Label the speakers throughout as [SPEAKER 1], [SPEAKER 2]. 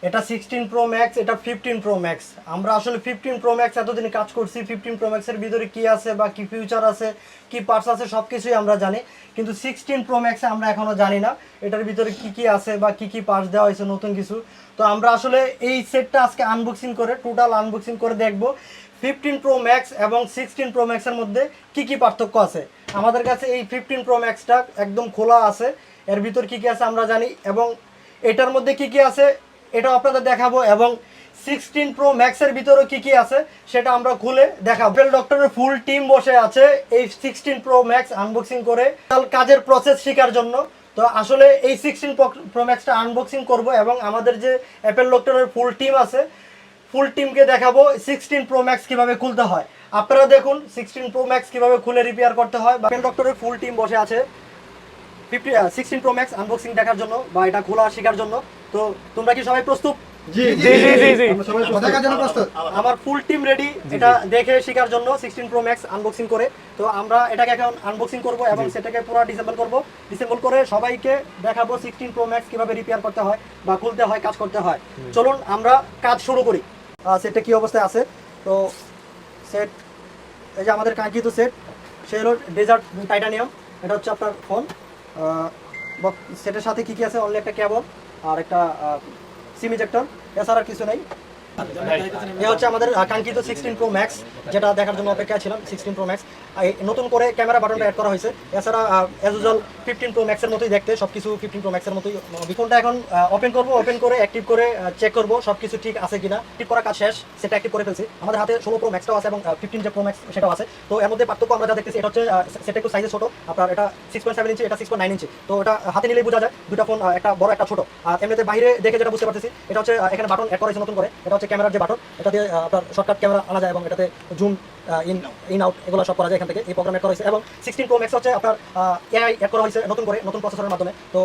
[SPEAKER 1] এটা 16 pro max, এটা 15 pro max. আমরা আসলে 15 প্রো ম্যাক্স এতদিন কাজ করছি, 15 প্রো ম্যাক্সের ভিতরে কি আছে বা কি ফিউচার আছে, কি পার্টস আছে সব কিছুই আমরা জানি, কিন্তু 16 প্রো ম্যাক্সে আমরা এখনও জানি না এটার ভিতরে কি কি আছে বা কি কি পার্টস দেওয়া হয়েছে নতুন কিছু। তো আমরা আসলে এই সেটটা আজকে আনবক্সিং করে, টোটাল আনবক্সিং করে দেখব 15 প্রো ম্যাক্স এবং 16 প্রো ম্যাক্সের মধ্যে কি কি পার্থক্য আছে। আমাদের কাছে এই 15 প্রো ম্যাক্সটা একদম খোলা আছে, এর ভিতর কি কি আছে আমরা জানি, এবং এটার মধ্যে কি কি আছে এটাও আপনাদের দেখাবো, এবং 16 প্রো ম্যাক্সের ভিতরেও কি কি আছে সেটা আমরা খুলে দেখাবো। অ্যাপল ডক্টরের ফুল টিম বসে আছে এই 16 প্রো ম্যাক্স আনবক্সিং করে কাজের প্রসেস শেখার জন্য। তো আসলে এই 16 প্রো ম্যাক্সটা আনবক্সিং করব এবং আমাদের যে অ্যাপল ডক্টরের ফুল টিম আছে, ফুল টিমকে দেখাবো 16 প্রো ম্যাক্স কীভাবে খুলতে হয়। আপনারা দেখুন 16 প্রো ম্যাক্স কীভাবে খুলে রিপেয়ার করতে হয়। অ্যাপল ডক্টরের ফুল টিম বসে আছে 16 প্রো ম্যাক্স আনবক্সিং দেখার জন্য বা এটা খোলা শেখার জন্য। তো তোমরা কি সবাই প্রস্তুত?
[SPEAKER 2] জি জি জি জি জি আমরা সবাই দেখার জন্য প্রস্তুত।
[SPEAKER 1] আমার ফুল টিম রেডি এটা দেখে শেখার জন্য 16 প্রো ম্যাক্স আনবক্সিং করে। তো আমরা এটাকে এখন আনবক্সিং করব এবং সেটাকে পুরো ডিসেম্বল করব। ডিসেম্বল করে সবাইকে দেখাবো 16 প্রো ম্যাক্স কিভাবে রিপেয়ার করতে হয় বা খুলতে হয়, কাজ করতে হয়। চলুন আমরা কাজ শুরু করি। সেটটা কি অবস্থায় আছে? তো সেট, এই যে আমাদের কাঙ্ক্ষিত সেট, সে হলো ডেজার্ট টাইটানিয়াম। এটা হচ্ছে আপনার ফোন। সেটের সাথে কি কি আছে? অনলি একটা কেবল আর একটা সিম ইজেক্টর, এছাড়া আর কিছু নাই। এ হচ্ছে আমাদের কাঙ্ক্ষিত 16 প্রো ম্যাক্স, যেটা দেখার জন্য অপেক্ষা ছিলাম। 16 প্রো ম্যাক্স নতুন করে ক্যামেরা বাটনটা অ্যাড করা হয়েছে। এছাড়া অ্যাজ ইউজুয়াল 15 প্রো ম্যাক্সের মতোই দেখতে, সব কিছু 15 প্রো ম্যাক্সের মতোই। ফোনটা এখন ওপেন করব, ওপেন করে অ্যাক্টিভ করে চেক করব সব কিছু ঠিক আছে কিনা। ঠিক করা কাজ শেষ, সেটা অ্যাক্টিভ করে ফেলছি। আমাদের হাতে 16 প্রো ম্যাক্সটাও আছে এবং 15 যে প্রো ম্যাক্স সেটাও আছে। তো এর মধ্যে পার্থক্য আমরা যা দেখতেছি, এটা হচ্ছে সেটা একটু সাইজে ছোটো। আপনার এটা 6.7 ইঞ্চি, এটা 6.9 ইঞ্চি। তো এটা হাতে নিলেই বোঝা যায় দুটা ফোন, একটা বড় একটা ছোট। আর এমনিতে বাইরে দেখে যেটা বুঝতে পারতেছি, এটা হচ্ছে এখানে বাটন অ্যাড করা হয়েছে নতুন করে। এটা হচ্ছে ক্যামেরার যে বাটন, এটা দিয়ে আপনার শর্টকাট ক্যামেরা আনা যায় এবং এটাতে জুম ইন আউট এগুলো সব করা যায় এখান থেকে। এই প্রোগ্রাম অ্যাড করা হয়েছে এবং 16 প্রো ম্যাক্স হচ্ছে আপনার এআই অ্যাড করা হয়েছে নতুন করে, নতুন প্রসেসরের মাধ্যমে। তো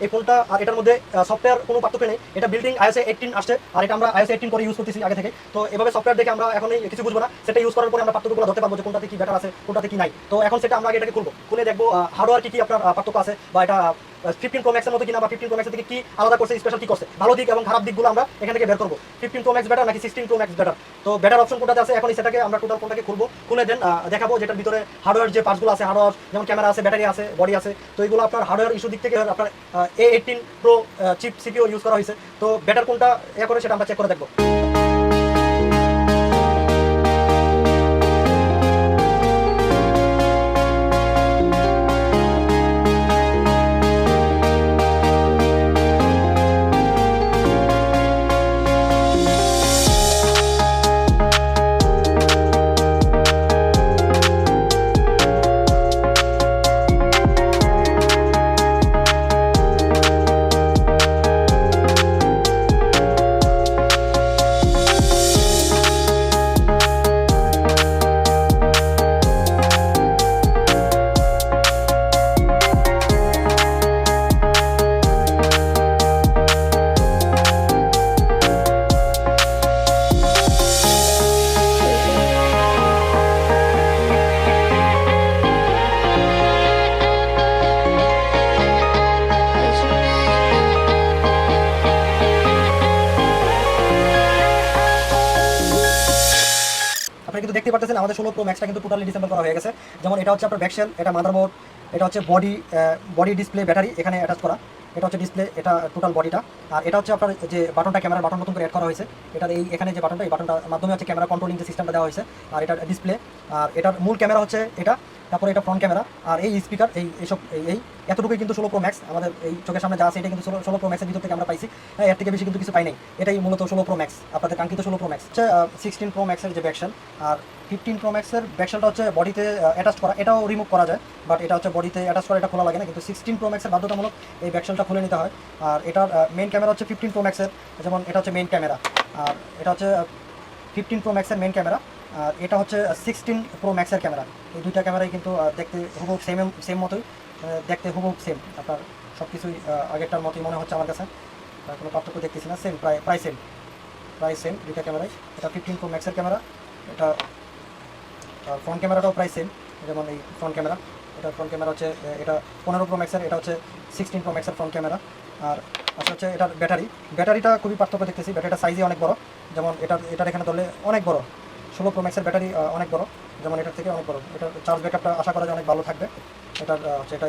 [SPEAKER 1] এই ফোনটা আর এটার মধ্যে সফটওয়্যার কোনো পার্থক্য নেই। এটা বিল্ডিং iOS 18 আসছে, আর এটা আমরা iOS 18 করে ইউজ করতেছি আগে থেকে। তো এভাবে সফটওয়্যার দেখে আমরা এখন কিছু বুঝবো না, সেটা ইউজ করার পরে আমরা পার্থক্যগুলো ধরতে পারবো যে কোনটাতে কি ব্যাটার আছে, কোনটাতে কি নাই। তো এখন সেটা আমরা আগে এটাকে খুলবো, খুলে দেখবো হার্ডওয়্যার কি কি আপনার পার্থক্য আছে, বা এটা 15 প্রো ম্যাক্সের মতো কিনা, বা 15 প্রো ম্যাক্সের থেকে কি আলাদা করছে, স্পেশাল কি করছে, ভালো দিক এবং খারাপ দিকগুলো আমরা এখান থেকে বের করবো। 15 প্রো ম্যাক্স বেটার নাকি 16 প্রো ম্যাক্স বেটার, তো বেটার অপশন কোনটাতে আছে এখন সেটাকে আমরা টোটাল ফোনটাকে খুলবো, খুলে দেন দেখাবো যেটার ভিতরে হার্ডওয়্যার যে পার্টসগুলো আছে, হার্ডওয়্যার যেমন ক্যামেরা আছে, ব্যাটারি আছে, বডি আছে। তো এইগুলো আপনার হার্ডওয়্যার ইস্যু দিক থেকে আপনার A18 pro chip CPO use করা হয়েছে। তো বেটার কোনটা করে সেটা আমরা চেক করে দেখবো। আপনি কিন্তু দেখতে পাচ্ছেন আমাদের 16 প্রো ম্যাক্সটা কিন্তু টোটালি ডিসেম্বল করা হয়ে গেছে। যেমন এটা হচ্ছে আপনার ব্যাকশেল, এটা মাদারবোর্ড, এটা হচ্ছে বডি ডিসপ্লে, ব্যাটারি এখানে অ্যাটাচ করা, এটা হচ্ছে ডিসপ্লে, এটা টোটাল বডিটা। আর এটা হচ্ছে আপনার যে বাটনটা, ক্যামেরার বাটন নতুন করে অ্যাড করা হয়েছে। এটার এখানে যে বাটনটা, এই বাটনটার মাধ্যমে হচ্ছে ক্যামেরা কন্ট্রোলিং যে সিস্টেমটা দেওয়া হয়েছে। আর এটা ডিসপ্লে, আর এটার মূল ক্যামেরা হচ্ছে এটা, তারপরে এটা ফ্রন্ট ক্যামেরা, আর এই স্পিকার, এইসব এতটুকুই কিন্তু 16 প্রো ম্যাক্স আমাদের এই চোখের সামনে যা আছে এটা কিন্তু 16 প্রো ম্যাক্সের ভিতর থেকে আমরা পাইছি। এর থেকে বেশি কিন্তু কিছু পাই নাই। এটাই মূলত 16 প্রো ম্যাক্স, আপনাদের কাঙ্ক্ষিত 16 প্রো ম্যাক্স। হচ্ছে 16 প্রো ম্যাক্সের যে ব্যাকশেল, আর 15 প্রো ম্যাক্সের ব্যাকশেলটা হচ্ছে বডিতে অ্যাটাচ করা, এটাও রিমুভ করা যায়, বাট এটা হচ্ছে বডিতে অ্যাটাচ করা, এটা খোলা লাগে না। কিন্তু 16 প্রো ম্যাক্সের বাধ্যতামূলক এই ব্যাকশেলটা খুলে নিতে হয়। আর এটার মেইন ক্যামেরা হচ্ছে 15 প্রো ম্যাক্সের, যেমন এটা হচ্ছে মেইন ক্যামেরা, আর এটা হচ্ছে 15 প্রো ম্যাক্সের মেইন ক্যামেরা, আর এটা হচ্ছে 16 প্রো ম্যাক্সের ক্যামেরা। এই দুইটা ক্যামেরাই কিন্তু দেখতে হুবহু সেম মতোই, দেখতে হুবহু সেম। আপনার সব কিছুই আগেরটার মতোই মনে হচ্ছে আমার কাছে, কোনো পার্থক্য দেখতেছি না, সেম, প্রায় সেম দুইটা ক্যামেরাই। এটা 15 প্রো ম্যাক্সের ক্যামেরা, এটা ফ্রন্ট ক্যামেরাটাও প্রায় সেম। যেমন এই ফ্রন্ট ক্যামেরা, এটা ফ্রন্ট ক্যামেরা হচ্ছে এটা 15 প্রো ম্যাক্সের, এটা হচ্ছে 16 প্রো ম্যাক্সের ফ্রন্ট ক্যামেরা। আর আসলে হচ্ছে এটার ব্যাটারিটা খুবই পার্থক্য দেখতেছি। ব্যাটারিটা সাইজে অনেক বড়, যেমন এটার এখানে ধরলে অনেক বড়। 16 প্রো ম্যাক্সের ব্যাটারি অনেক বড়, যেমন এটার থেকে অনেক বড়। এটার চার্জ ব্যাকআপটা আশা করা যায় অনেক ভালো থাকবে। এটার সেটা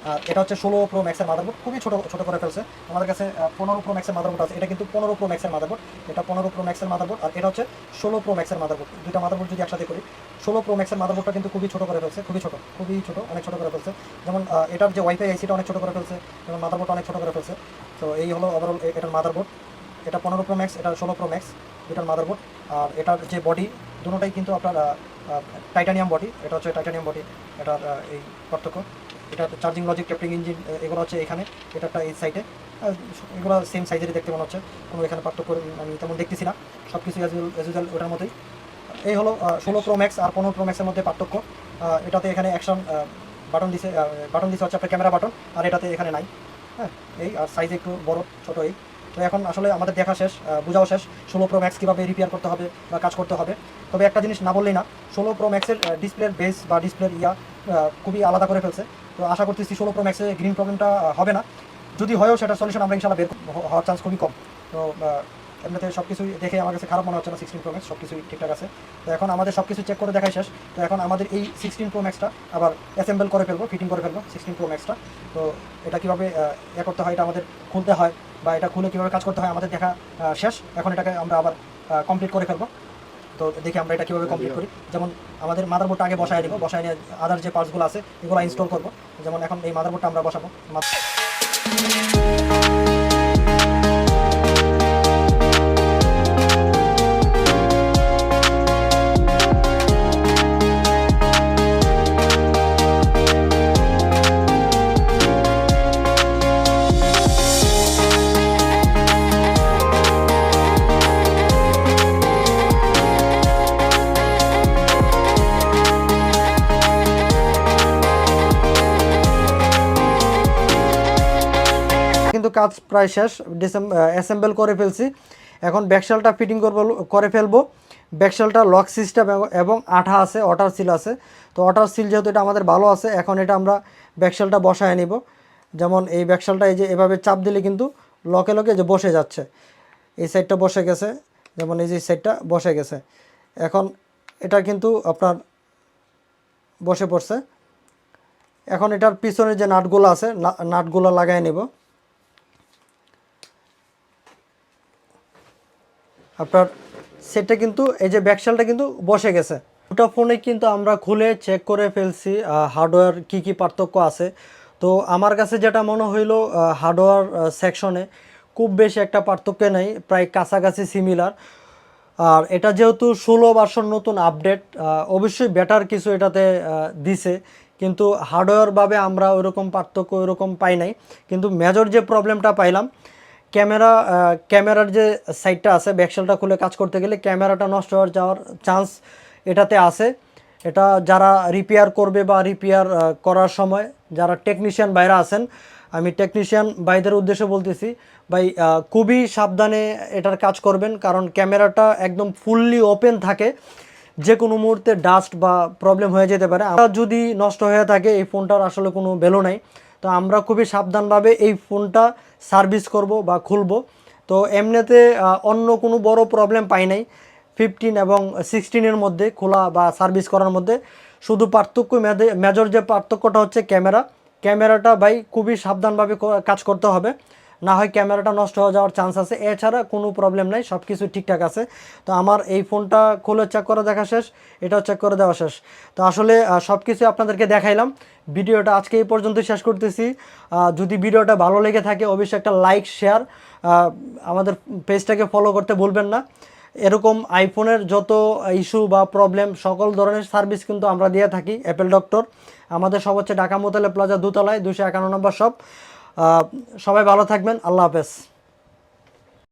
[SPEAKER 1] আর এটা হচ্ছে 16 প্রো ম্যাক্সের মাদারবোর্ড, খুবই ছোট করে ফেলছে। আমাদের কাছে 15 প্রো ম্যাক্সের মাদারবোর্ড আছে, এটা কিন্তু 15 প্রো ম্যাক্সের মাদারবোর্ড। এটা 15 প্রো ম্যাক্সের মাদারবোর্ড, আর এটা হচ্ছে 16 প্রো ম্যাক্সের মাদারবোর্ড। দুইটা মাদারবোর্ড যদি একসাথে করি, 16 প্রো ম্যাক্সের মাদারবোর্ডটা কিন্তু খুবই ছোট করে ফেলছে, খুবই ছোট, অনেক ছোট করে ফেলছে। যেমন এটার যে ওয়াইফাই আইসিটা অনেক ছোট করে ফেলছে, যেমন মাদারবোর্ডটা অনেক ছোট করে ফেলছে। তো এই হলো ওভারঅল এটার মাদারবোর্ড। এটা 15 প্রো ম্যাক্স, এটা 16 প্রো ম্যাক্স, এটার মাদারবোর্ড। আর এটার যে বডি, দুটোটাই কিন্তু আপনার টাইটানিয়াম বডি। এটা হচ্ছে টাইটানিয়াম বডি, এটার এই পার্থক্য। এটা চার্জিং লজিক, ক্যাপলিং ইঞ্জিন, এগুলো হচ্ছে এখানে, এটাটা এই সাইডে। এগুলো সেম সাইজেরই দেখতে মনে হচ্ছে, কোনো এখানে পার্থক্য আমি তেমন দেখতেছি না, সব কিছু অ্যাজ ইউজুয়াল ওটার মতোই। এই হলো 16 প্রো ম্যাক্স আর 15 প্রো ম্যাক্সের মধ্যে পার্থক্য। এটাতে এখানে অ্যাকশন বাটন দিছে হচ্ছে আপনার ক্যামেরা বাটন, আর এটাতে এখানে নাই। হ্যাঁ, এই আর সাইজ একটু বড় ছোট এই। তো এখন আসলে আমাদের দেখা শেষ, বোঝাও শেষ 16 প্রো ম্যাক্স কীভাবে রিপেয়ার করতে হবে বা কাজ করতে হবে। তবে একটা জিনিস না বললেই না, 16 প্রো ম্যাক্সের ডিসপ্লের বেস বা ডিসপ্লের খুবই আলাদা করে ফেলছে। তো আশা করতেছি 16 প্রো ম্যাক্সে গ্রিন প্রবলেমটা হবে না। যদি হয়ও সেটার সলিউশন আমরা ইনশাল্লাহ বের হওয়ার চান্স খুবই কম। তো এমনিতে সব কিছুই দেখে আমার কাছে খারাপ মনে হচ্ছে না, 16 প্রো ম্যাক্স সব কিছুই ঠিকঠাক আছে। তো এখন আমাদের সব কিছু চেক করে দেখাই শেষ। তো এখন আমাদের এই 16 প্রো ম্যাক্সটা আবার অ্যাসেম্বল করে ফেলবো, ফিটিং করে ফেলবো 16 প্রো ম্যাক্সটা। তো এটা কীভাবে করতে হয়, এটা আমাদের খুলতে হয় বা এটা খুলে কীভাবে কাজ করতে হয় আমাদের দেখা শেষ। এখন এটাকে আমরা আবার কমপ্লিট করে ফেলবো। তো দেখি আমরা এটা কীভাবে কমপ্লিট করি। যেমন আমাদের মাদারবোর্ডটা আগে বসায় দেবো, বসায় নিয়ে আদার যে পার্টসগুলো আছে এগুলো ইনস্টল করবো। যেমন এখন এই মাদারবোর্ডটা আমরা বসাবো। কিন্তু কাজ প্রায় শেষ, অ্যাসেম্বল করে ফেলছি। এখন ব্যাকশেলটা ফিটিং করে ফেলবো। ব্যাকশেলটা লক সিস্টেম এবং আঠা আছে, ওয়াটার সিল আছে। তো ওয়াটার সিল যেহেতু এটা আমাদের ভালো আছে, এখন এটা আমরা ব্যাকশেলটা বসায় নিব। যেমন এই ব্যাকশেলটা এই যে এভাবে চাপ দিলে কিন্তু লকে যে বসে যাচ্ছে। এই সাইডটা বসে গেছে, যেমন এই যে সাইডটা বসে গেছে। এখন এটা কিন্তু আপনার বসে পড়ছে। এখন এটার পিছনে যে নাটগুলো আছে, নাটগুলো লাগাই নেব। আপনার সেটটা কিন্তু এই যে ব্যাকশেলটা কিন্তু বসে গেছে। দুটো ফোনে কিন্তু আমরা খুলে চেক করে ফেলছি হার্ডওয়্যার কি পার্থক্য আছে। তো আমার কাছে যেটা মনে হইলো, হার্ডওয়্যার সেকশনে খুব বেশি একটা পার্থক্য নেই, প্রায় কাছাকাছি সিমিলার। আর এটা যেহেতু 16 ভার্সন নতুন আপডেট, অবশ্যই বেটার কিছু এটাতে দিছে, কিন্তু হার্ডওয়্যারভাবে আমরা ওইরকম পার্থক্য ওইরকম পাই নাই। কিন্তু মেজর যে প্রবলেমটা পাইলাম, ক্যামেরার যে সাইডটা আছে, ব্যাকশেলটা খুলে কাজ করতে গেলে ক্যামেরাটা নষ্ট হয়ে যাওয়ার চান্স এটাতে আছে। এটা যারা রিপেয়ার করবে বা রিপেয়ার করার সময় যারা টেকনিশিয়ান ভাইরা আছেন, আমি টেকনিশিয়ান ভাইদের উদ্দেশ্যে বলতেছি, ভাই খুবই সাবধানে এটার কাজ করবেন, কারণ ক্যামেরাটা একদম ফুললি ওপেন থাকে, যে কোনো মুহূর্তে ডাস্ট বা প্রবলেম হয়ে যেতে পারে। যদি নষ্ট হয়ে থাকে এই ফোনটার আসলে কোনো ভ্যালু নাই। তো আমরা খুবই সাবধানভাবে এই ফোনটা সার্ভিস করব বা খুলব। তো এমনিতে অন্য কোনো বড় প্রবলেম পাই নাই 15 এবং 16-এর মধ্যে খোলা বা সার্ভিস করার মধ্যে। শুধু পার্থক্য, মেজর যে পার্থক্যটা হচ্ছে ক্যামেরাটা ভাই খুবই সাবধানভাবে কাজ করতে হবে, না হয় ক্যামেরাটা নষ্ট হয়ে যাওয়ার চান্স আছে। এছাড়া কোনো প্রবলেম নাই, সব কিছু ঠিকঠাক আছে। তো আমার এই ফোনটা খুলে চেক করে দেখা শেষ, এটাও চেক করে দেওয়া শেষ। তো আসলে সব কিছু আপনাদেরকে দেখাইলাম। ভিডিওটা আজকে এই পর্যন্ত শেষ করতেছি। যদি ভিডিওটা ভালো লেগে থাকে অবশ্যই একটা লাইক, শেয়ার, আমাদের পেজটাকে ফলো করতে ভুলবেন না। এরকম আইফোনের যত ইস্যু বা প্রবলেম সকল ধরনের সার্ভিস কিন্তু আমরা দিয়ে থাকি অ্যাপেল ডক্টর। আমাদের সব হচ্ছে ঢাকা মোতালে প্লাজা 2 তলায় 251 নম্বর শপ। সবাই ভালো থাকবেন, আল্লাহ হাফেজ।